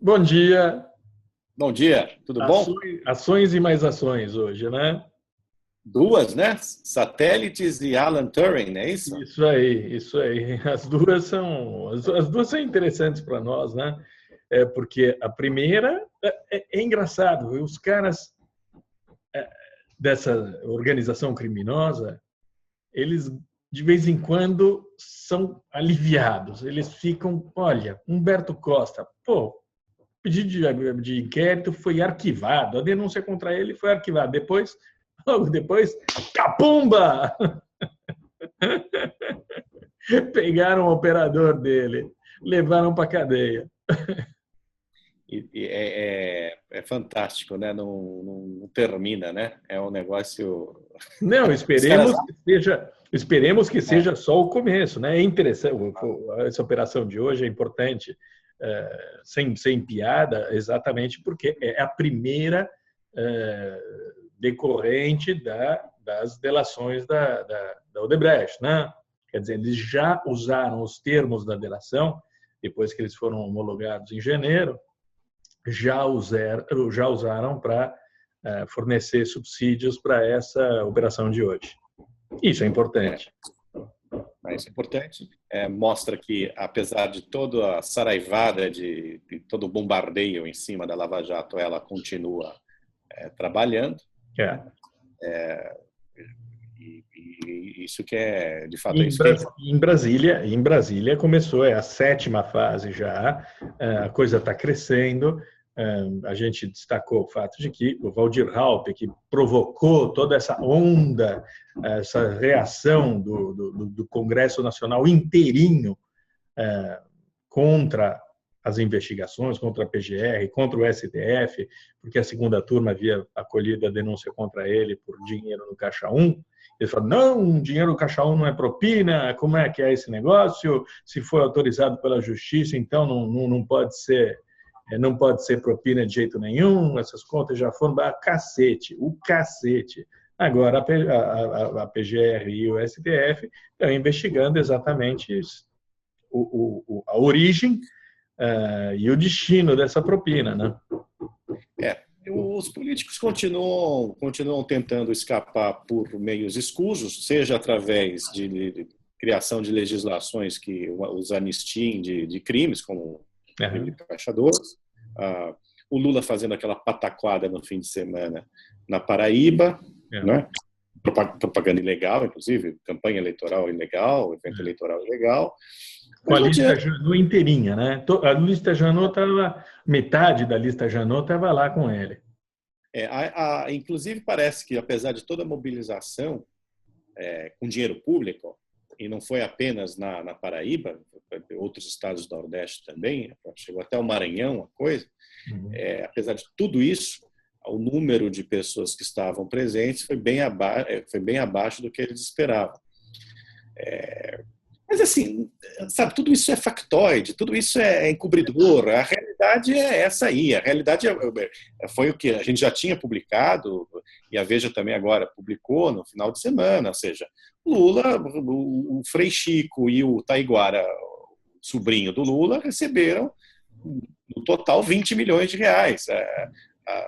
Bom dia. Bom dia, tudo bom? Ações e mais ações hoje, né? Duas, né? Satélites e Alan Turing, não é isso? Isso aí, isso aí. As duas são interessantes para nós, né? Porque a primeira é engraçado. Os caras dessa organização criminosa, eles de vez em quando são aliviados. Eles ficam, olha, Humberto Costa, pô, o pedido de inquérito foi arquivado, a denúncia contra ele foi arquivada. Depois, logo depois, capumba! Pegaram o operador dele, levaram para a cadeia. É fantástico, né? Não termina, né? É um negócio. Não, Os caras. esperemos que É, seja só o começo, né? É interessante, essa operação de hoje é importante, sem piada, exatamente porque é a primeira decorrente das delações da Odebrecht, né? Quer dizer, eles já usaram os termos da delação, depois que eles foram homologados em janeiro, já usaram para fornecer subsídios para essa operação de hoje. Isso é importante. Mas é importante. Mostra que, apesar de toda a saraivada, de todo o bombardeio em cima da Lava Jato, ela continua trabalhando. E isso que é, de fato, é isso que é importante. Em Brasília começou, é a sétima fase já, a coisa está crescendo. A gente destacou o fato de que o Waldir Raupp, que provocou toda essa onda, essa reação do Congresso Nacional inteirinho contra as investigações, contra a PGR, contra o STF, porque a segunda turma havia acolhido a denúncia contra ele por dinheiro no Caixa 1. Ele falou, não, dinheiro no Caixa 1 não é propina, como é que é esse negócio? Se foi autorizado pela Justiça, então não pode ser propina de jeito nenhum, essas contas já foram o cacete. Agora a PGR e o STF estão investigando exatamente a origem e o destino dessa propina, né? Os políticos continuam tentando escapar por meios escusos, seja através de criação de legislações que os anistiem de crimes, como crime de Caixa 2. O Lula fazendo aquela pataquada no fim de semana na Paraíba, né? Propaganda ilegal, inclusive, campanha eleitoral ilegal, evento eleitoral ilegal. Com a lista Janot inteirinha, né? A lista Janot estava, metade da lista Janot estava lá com ele. Inclusive, parece que, apesar de toda a mobilização com dinheiro público, e não foi apenas na Paraíba, outros estados do Nordeste também, chegou até o Maranhão, a coisa, apesar de tudo isso, o número de pessoas que estavam presentes foi bem abaixo do que eles esperavam. Mas, assim, sabe, tudo isso é factoide, tudo isso é encobridor. A realidade é essa aí. A realidade foi o que a gente já tinha publicado, e a Veja também agora publicou no final de semana. Ou seja, Lula, o Frei Chico e o Taiguara, sobrinho do Lula, receberam, no total, 20 milhões de reais.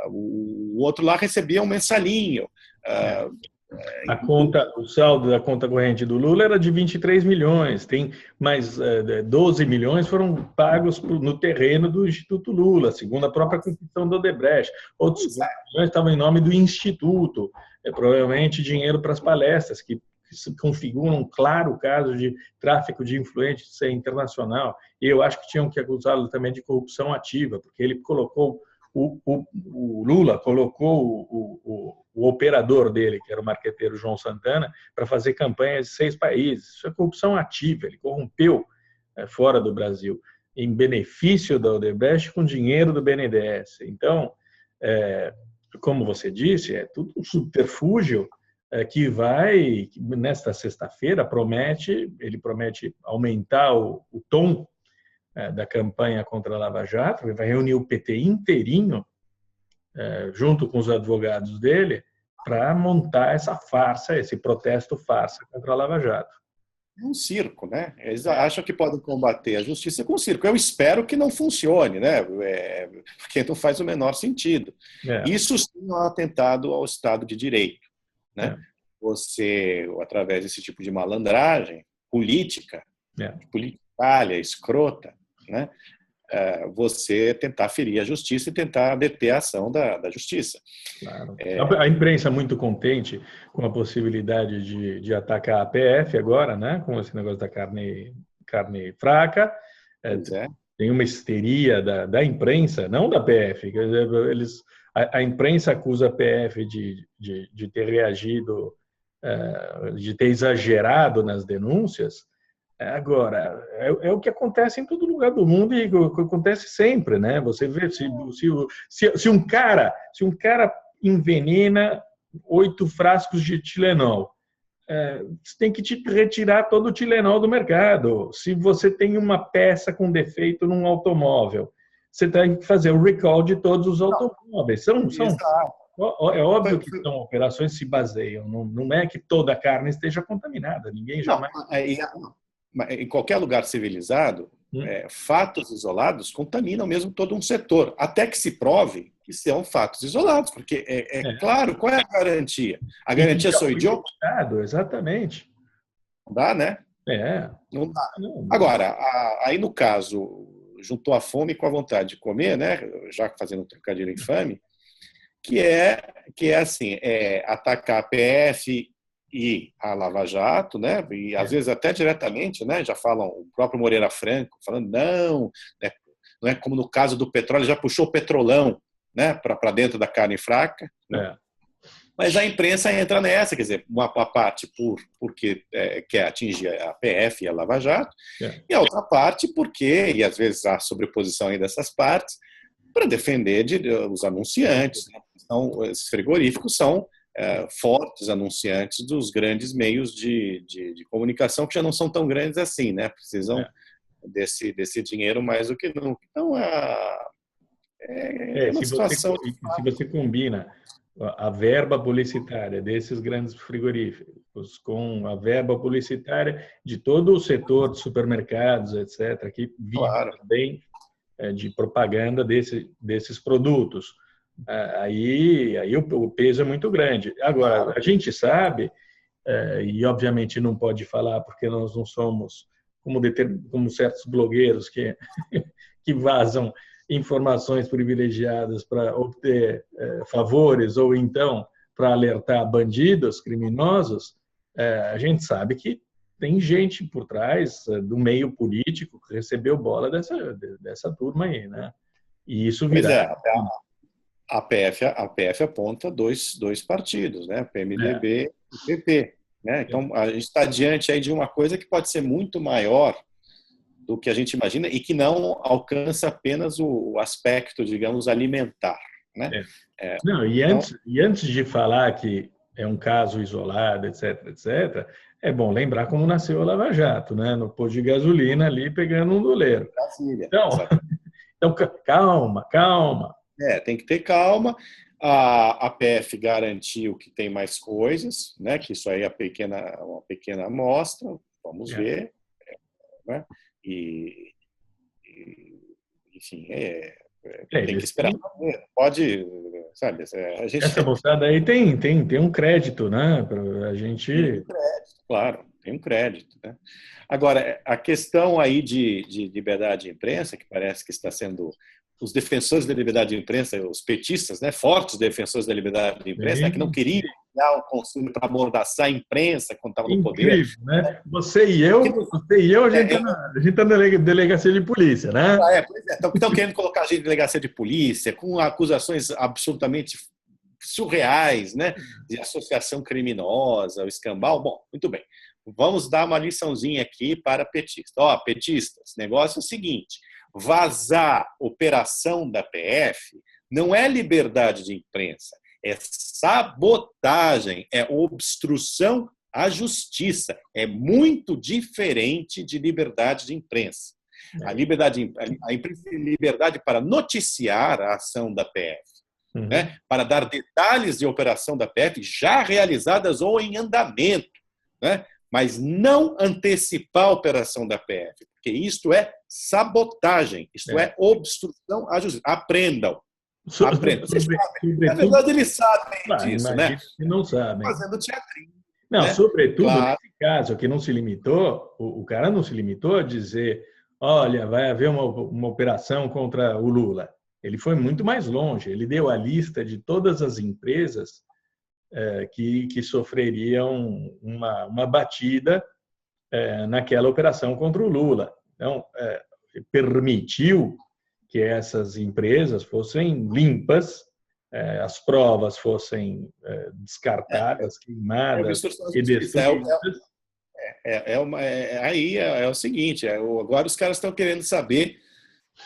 O outro lá recebia um mensalinho. O saldo da conta corrente do Lula era de 23 milhões, tem mais 12 milhões foram pagos no terreno do Instituto Lula, segundo a própria Constituição do Odebrecht. Outros milhões estavam em nome do Instituto, provavelmente dinheiro para as palestras, que configuram um claro caso de tráfico de influência internacional. E eu acho que tinham que acusá-lo também de corrupção ativa, porque ele colocou o Lula colocou o operador dele, que era o marqueteiro João Santana, para fazer campanhas em 6 países. Isso é corrupção ativa, ele corrompeu fora do Brasil, em benefício da Odebrecht com dinheiro do BNDES. Então, como você disse, é tudo um subterfúgio que vai, nesta sexta-feira, ele promete aumentar o tom da campanha contra a Lava Jato, ele vai reunir o PT inteirinho, junto com os advogados dele, para montar essa farsa, esse protesto farsa contra a Lava Jato. É um circo, né? Eles acham que podem combater a justiça com o circo. Eu espero que não funcione, né? Porque não faz o menor sentido. É, Isso sim é um atentado ao Estado de Direito, né? é, Você, através desse tipo de malandragem política, é. politicalha, escrota, né? Você tentar ferir a justiça e tentar deter a ação da justiça. Claro. A imprensa muito contente com a possibilidade de atacar a PF agora, né? Com esse negócio da carne fraca. É, Pois é. tem uma histeria da imprensa, não da PF. Quer dizer, a imprensa acusa a PF de ter reagido, de ter exagerado nas denúncias. Agora, é o que acontece em todo lugar do mundo e o que acontece sempre, né? Você vê se um cara envenena 8 frascos de Tilenol, você tem que retirar todo o Tilenol do mercado. Se você tem uma peça com defeito num automóvel, você tem que fazer o recall de todos os automóveis. É óbvio que são operações que se baseiam. Não é que toda a carne esteja contaminada. Ninguém Não, jamais. em qualquer lugar civilizado, fatos isolados contaminam mesmo todo um setor, até que se prove que são fatos isolados, porque claro, qual é a garantia? A garantia sou idiota? Exatamente. Não dá, né? Não dá. Agora, aí no caso, juntou a fome com a vontade de comer, né? Já fazendo um trocadilho infame, que é assim, atacar a PF e a Lava Jato, né? E às vezes até diretamente, né? Já falam, o próprio Moreira Franco falando, não é como no caso do petróleo, já puxou o petrolão, né? Para dentro da carne fraca, né? Mas a imprensa entra nessa, quer dizer, uma parte porque quer atingir a PF e a Lava Jato, e a outra parte porque, e às vezes há sobreposição aí dessas partes, para defender os anunciantes, né? Então, esses frigoríficos são fortes anunciantes dos grandes meios de comunicação, que já não são tão grandes assim, né? Precisam desse dinheiro mais do que nunca. Então, uma situação... Se você combina a verba publicitária desses grandes frigoríficos com a verba publicitária de todo o setor de supermercados, etc., que vive também de propaganda desses produtos, aí o peso é muito grande. Agora, a gente sabe, e obviamente não pode falar porque nós não somos como certos blogueiros que vazam informações privilegiadas para obter favores ou então para alertar bandidos, criminosos. A gente sabe que tem gente por trás do meio político que recebeu bola dessa turma aí, né? E isso virá. A PF aponta dois partidos, né? PMDB e PP. Né? Então, a gente está diante aí de uma coisa que pode ser muito maior do que a gente imagina e que não alcança apenas o aspecto, digamos, alimentar. Né? Não, e antes de falar que é um caso isolado, etc., etc., é bom lembrar como nasceu a Lava Jato, né? No posto de gasolina ali, pegando um doleiro. Brasília. Então, calma. Tem que ter calma. A PF garantiu que tem mais coisas, né? Que isso aí é uma pequena amostra, vamos ver. Né? Enfim, tem que esperar. Pode, sabe? A gente... Essa moçada aí tem um crédito, né? A gente... Tem um crédito, claro, tem um crédito. Né? Agora, a questão aí de liberdade de imprensa, que parece que está sendo... Os defensores da liberdade de imprensa, os petistas, né, fortes defensores da liberdade de imprensa, né, que não queriam criar um consumo para amordaçar a imprensa quando estava no poder. Incrível, né? Você e eu, a gente está na delegacia de polícia, né? Estão querendo colocar a gente na delegacia de polícia com acusações absolutamente surreais, né, de associação criminosa, o escambau. Bom, muito bem. Vamos dar uma liçãozinha aqui para petistas. Petistas, negócio é o seguinte... Vazar operação da PF não é liberdade de imprensa, é sabotagem, é obstrução à justiça. É muito diferente de liberdade de imprensa. A imprensa tem liberdade para noticiar a ação da PF, né? Para dar detalhes de operação da PF já realizadas ou em andamento, né? mas não antecipar a operação da PF, porque isto é sabotagem, isto é obstrução à justiça. Aprendam. Aprendam. Vocês sabem. Na verdade, eles sabem disso, né? Que não sabem. Fazendo teatrinho. Não, né? sobretudo Claro. nesse caso, que não se limitou, o cara não se limitou a dizer, olha, vai haver uma operação contra o Lula. Ele foi muito mais longe. Ele deu a lista de todas as empresas que sofreriam uma batida naquela operação contra o Lula. Então, permitiu que essas empresas fossem limpas, as provas fossem descartadas, queimadas e destruídas. Aí é o seguinte, agora os caras estão querendo saber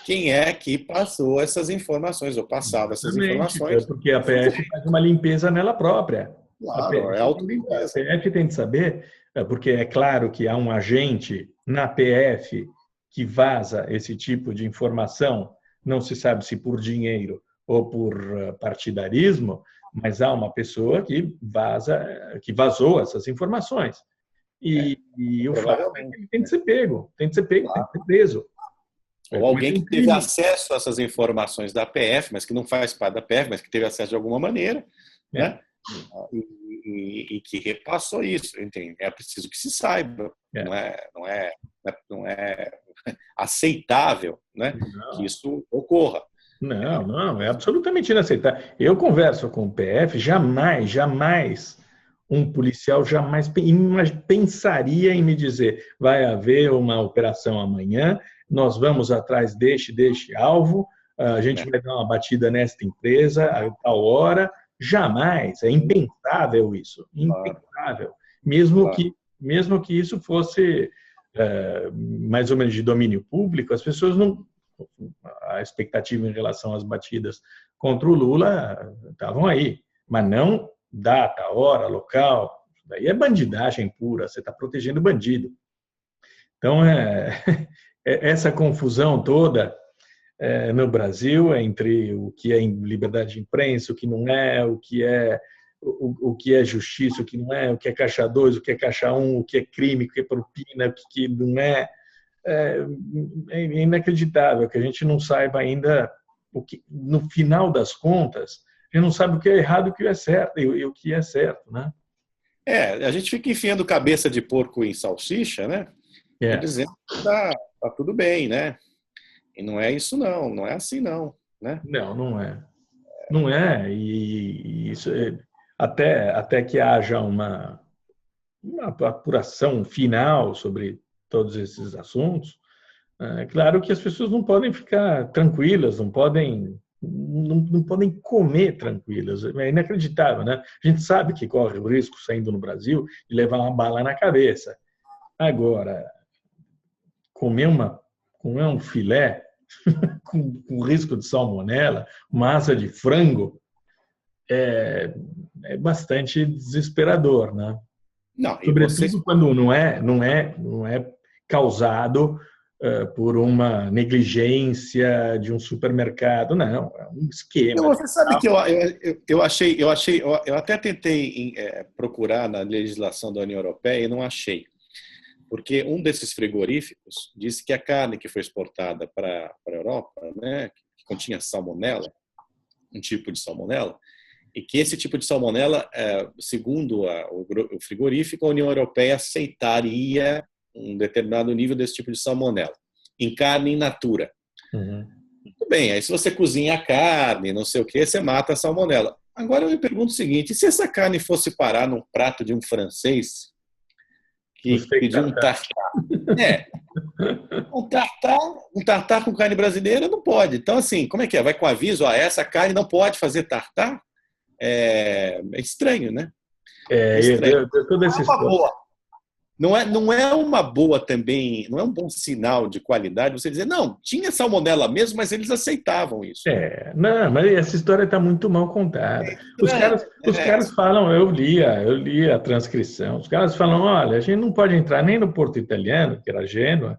quem é que passou essas informações, ou passava essas informações. Porque a PF faz uma limpeza nela própria. Claro, é autolimpeza. A PF tem de saber, porque é claro que há um agente na PF que vaza esse tipo de informação, não se sabe se por dinheiro ou por partidarismo, mas há uma pessoa que vazou essas informações. E o fato é que ele tem de ser pego, tem de ser preso. Ou alguém que teve acesso a essas informações da PF, mas que não faz parte da PF, mas que teve acesso de alguma maneira, né? E que repassou isso. Entende? É preciso que se saiba. Não é aceitável, né? Que isso ocorra. Não, é absolutamente inaceitável. Eu converso com o PF, jamais um policial jamais pensaria em me dizer vai haver uma operação amanhã, nós vamos atrás deste alvo, a gente vai dar uma batida nesta empresa a tal hora. Jamais, é impensável isso, impensável. Mesmo que isso fosse mais ou menos de domínio público, as pessoas não... A expectativa em relação às batidas contra o Lula estavam aí, mas não data, hora, local. Daí é bandidagem pura, você está protegendo o bandido. Então, essa confusão toda no Brasil entre o que é liberdade de imprensa, o que não é, o que é justiça, o que não é, o que é caixa 2, o que é caixa 1, o que é crime, o que é propina, o que não é. É inacreditável que a gente não saiba ainda o que, no final das contas, a gente não sabe o que é errado e o que é certo, e o que é certo, né? A gente fica enfiando cabeça de porco em salsicha, né? E dizendo que tá tudo bem, né? E não é isso não é assim não, né? Não é. Não é, e isso até que haja uma apuração final sobre todos esses assuntos, é claro que as pessoas não podem ficar tranquilas, não podem comer tranquilas. É inacreditável, né? A gente sabe que corre o risco, saindo no Brasil, de levar uma bala na cabeça. Agora, comer um filé com risco de salmonela, uma asa de frango, é bastante desesperador, né? Não, sobretudo quando não é causado por uma negligência de um supermercado, não, é um esquema. Não, você sabe que eu até tentei procurar na legislação da União Europeia e não achei, porque um desses frigoríficos disse que a carne que foi exportada para a Europa, né, que continha salmonela, um tipo de salmonela, e que esse tipo de salmonela, segundo o frigorífico, a União Europeia aceitaria um determinado nível desse tipo de salmonela, em carne in natura. Uhum. Muito bem, aí se você cozinha a carne, não sei o que, você mata a salmonela. Agora eu me pergunto o seguinte, e se essa carne fosse parar num prato de um francês que pediu um tartar? Um tartar com carne brasileira não pode. Então, assim, como é que é? Vai com aviso, essa carne não pode fazer tartar? É estranho, né? Estranho. Não é uma boa também, não é um bom sinal de qualidade você dizer, não, tinha salmonela mesmo, mas eles aceitavam isso. Não, mas essa história está muito mal contada. Os caras falam, eu li a transcrição, os caras falam, olha, a gente não pode entrar nem no Porto Italiano, que era Gênua,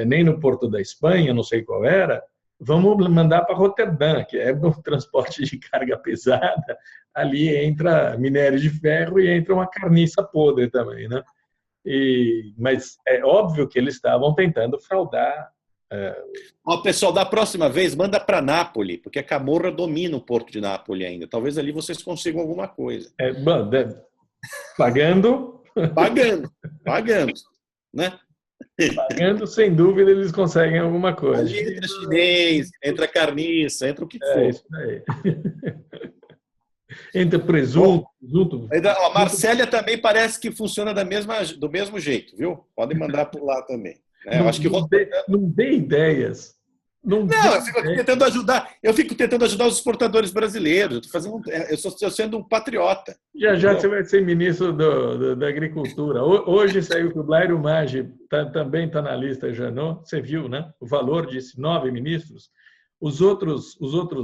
nem no Porto da Espanha, não sei qual era, vamos mandar para Roterdã, que é um transporte de carga pesada, ali entra minério de ferro e entra uma carniça podre também, né? Mas é óbvio que eles estavam tentando fraudar. Ó, pessoal, da próxima vez, manda para Nápoles, porque a Camorra domina o porto de Nápoles ainda. Talvez ali vocês consigam alguma coisa. Bom, pagando. Pagando, né? Pagando, sem dúvida, eles conseguem alguma coisa. Ali entra chinês, entra carniça, entra o que for. Isso aí. Entra presunto. Ó, Marsella também parece que funciona do mesmo jeito, viu? Podem mandar por lá também. Eu acho que não dê ideias. Eu fico tentando ajudar os exportadores brasileiros. Eu estou sendo um patriota. Já você vai ser ministro da Agricultura. Hoje saiu que o Blairo Maggi também está na lista Janot. Você viu, né? O valor disse 9 ministros. Os outros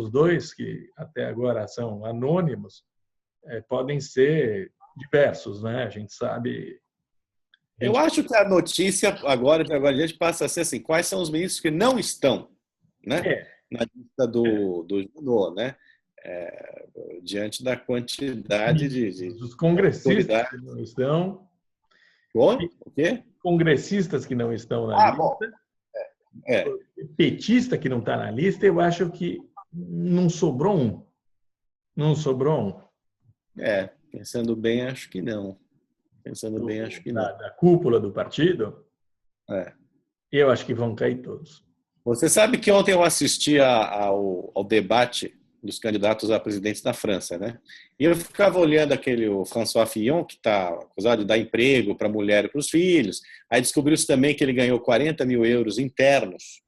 2, que até agora são anônimos, podem ser diversos, né? A gente sabe. Eu acho que a notícia agora a gente passa a ser assim: quais são os ministros que não estão, né? Na lista do Janot, né? Diante da quantidade dos congressistas que não estão. O quê? Congressistas que não estão na lista. Bom. Petista que não está na lista, eu acho que não sobrou um. Não sobrou um. Pensando bem, acho que não. Da cúpula do partido, eu acho que vão cair todos. Você sabe que ontem eu assisti ao debate dos candidatos a presidente da França, né? E eu ficava olhando o François Fillon, que está acusado de dar emprego para a mulher e para os filhos. Aí descobriu-se também que ele ganhou 40 mil euros internos.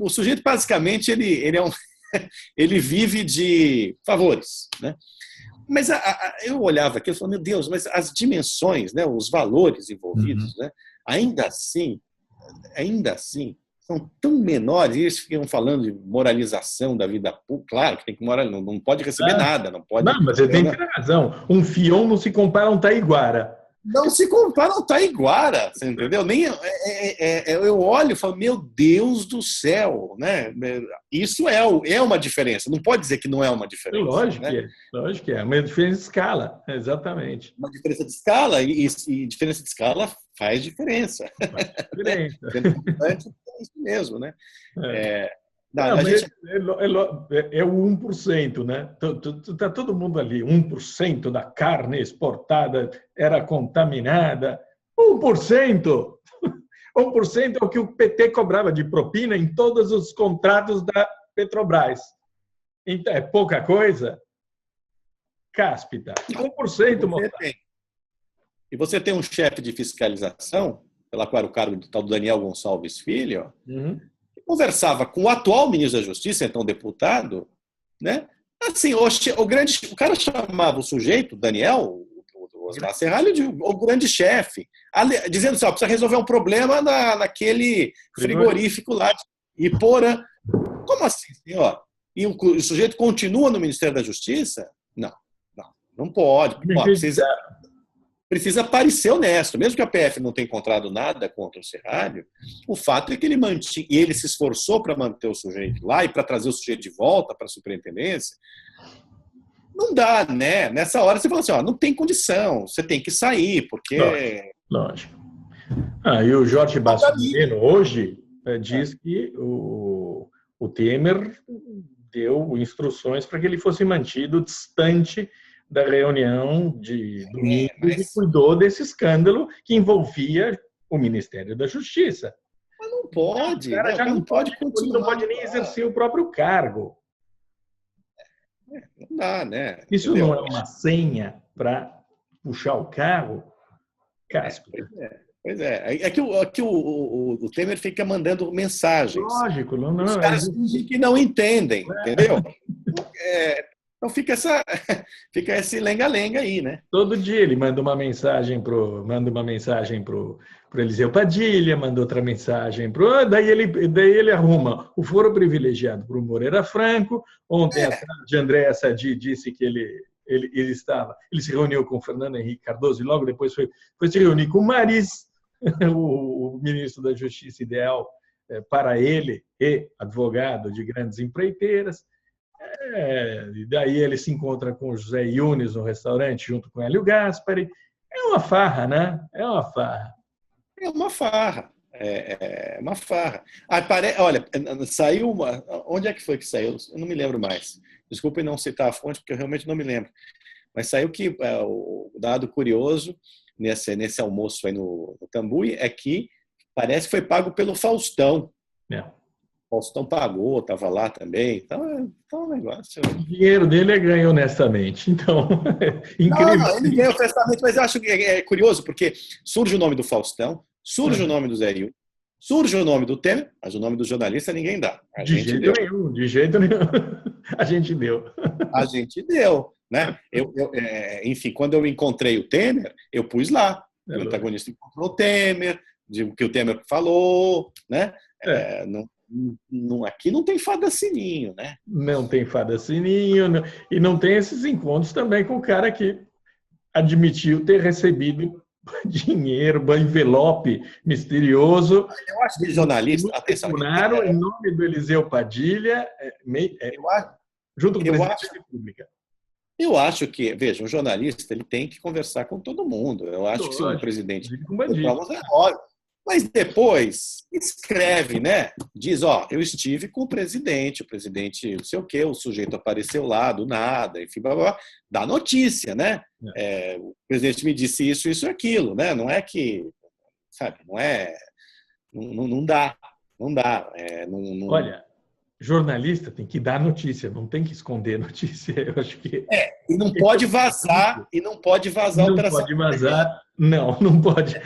O sujeito, basicamente, ele vive de favores, né? Mas eu olhava aqui e falava, meu Deus, mas as dimensões, né, os valores envolvidos, né, ainda assim, são tão menores. E eles ficam falando de moralização da vida pública. Claro que tem que moralizar, não pode receber nada. Não, mas você tem razão. Um Fillon não se compara a um Taiguara. Não se compara ao Taiguara, você entendeu? Eu olho e falo, meu Deus do céu, né? Isso é uma diferença. Não pode dizer que não é uma diferença. Lógico que é. Uma diferença de escala, exatamente. Uma diferença de escala, e diferença de escala faz diferença. Faz diferença. É isso mesmo, né? É o 1%, né? Está todo mundo ali. 1% da carne exportada era contaminada. 1%! 1% é o que o PT cobrava de propina em todos os contratos da Petrobras. Então, é pouca coisa? Cáspita. 1%, moça. E você tem um chefe de fiscalização, pela qual era o cargo do tal Daniel Gonçalves Filho, conversava com o atual ministro da Justiça, então deputado, né? Assim, o cara chamava o sujeito, Daniel, o Osmar Serralho, de o grande chefe, dizendo assim, precisa resolver um problema naquele frigorífico lá de Iporã. Como assim, senhor? E o sujeito continua no Ministério da Justiça? Não pode. Precisa parecer honesto. Mesmo que a PF não tenha encontrado nada contra o Serralho, o fato é que ele se esforçou para manter o sujeito lá e para trazer o sujeito de volta para a superintendência. Não dá, né? Nessa hora você fala assim, não tem condição, você tem que sair, porque... Lógico. E o Jorge Bassolino hoje diz que o Temer deu instruções para que ele fosse mantido distante da reunião de domingo e cuidou desse escândalo que envolvia o Ministério da Justiça. Mas não pode. O cara já não pode continuar. Não pode nem exercer o próprio cargo. Não dá, né? Isso não é uma senha para puxar o carro? Cáspita. Pois é. É que o Temer fica mandando mensagens. Lógico. Não. Os caras fingem que não entendem, entendeu? Então fica esse lenga-lenga aí, né? Todo dia ele manda uma mensagem pro Eliseu Padilha, manda outra mensagem daí ele arruma o foro privilegiado para o Moreira Franco. Ontem a tarde, Andréa Sadi disse que ele se reuniu com o Fernando Henrique Cardoso e logo depois foi se reunir com o Maris, o ministro da Justiça ideal para ele e advogado de grandes empreiteiras. E daí ele se encontra com o José Yunes no restaurante, junto com Hélio Gaspari. É uma farra, né? É uma farra. É uma farra. É uma farra. Olha, saiu uma. Onde é que foi que saiu? Eu não me lembro mais. Desculpem não citar a fonte, porque eu realmente não me lembro. Mas saiu que o dado curioso nesse almoço aí no Tambuí é que parece que foi pago pelo Faustão. É. O Faustão pagou, estava lá também. Então é um negócio. O dinheiro dele é ganho honestamente. Então, incrível. Não, ele ganhou honestamente, mas eu acho que é curioso, porque surge o nome do Faustão, surge o nome do Zé Rio, surge o nome do Temer, mas o nome do jornalista ninguém dá. De jeito nenhum, de jeito nenhum. A gente deu. A gente deu, né? Enfim, quando eu encontrei o Temer, eu pus lá. O antagonista encontrou o Temer, o que o Temer falou, né? Aqui não tem fada sininho, né? Não tem fada sininho, e não tem esses encontros também com o cara que admitiu ter recebido dinheiro, envelope misterioso. Eu acho que jornalista, atenção, em nome do Eliseu Padilha, junto com o presidente da República. Eu acho que, veja, um jornalista ele tem que conversar com todo mundo. Eu acho que se um presidente mas depois escreve, né? Diz, eu estive com o presidente não sei o quê, o sujeito apareceu lá do nada, enfim, blá, blá, blá, dá notícia, né? O presidente me disse isso, isso e aquilo, né? Não é que, sabe, não dá. Olha, jornalista tem que dar notícia, não tem que esconder notícia. Eu acho que e não pode vazar, Não pode vazar, não pode.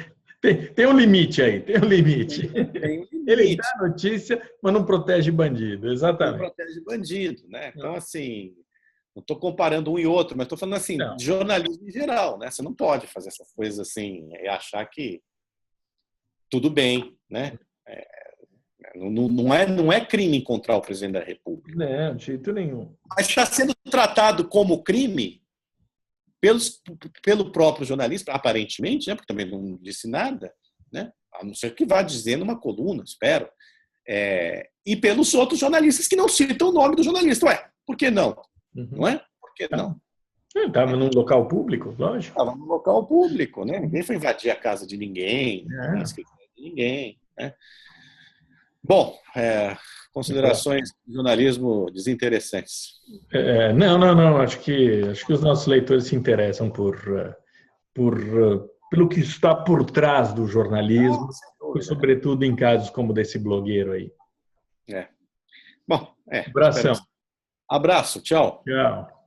Tem um limite aí, tem um limite. Ele dá notícia, mas não protege bandido, exatamente. Não protege bandido, né? Então, assim, não estou comparando um e outro, mas estou falando assim, de jornalismo em geral, né? Você não pode fazer essas coisas assim e achar que tudo bem, né? Não é crime encontrar o presidente da República. Não, de jeito nenhum. Mas está sendo tratado como crime pelo próprio jornalista, aparentemente, né, porque também não disse nada, né, a não ser que vá dizer numa coluna, espero, e pelos outros jornalistas que não citam o nome do jornalista. Ué, por que não? Não é? Por que não? Estava num local público, lógico. Estava num local público, né? Ninguém foi invadir a casa de ninguém, ninguém escreveu de ninguém, né? Bom, considerações de jornalismo desinteressantes. Não. Acho que os nossos leitores se interessam pelo que está por trás do jornalismo, sobretudo em casos como desse blogueiro aí. Bom, Abração. Abraço, tchau. Tchau.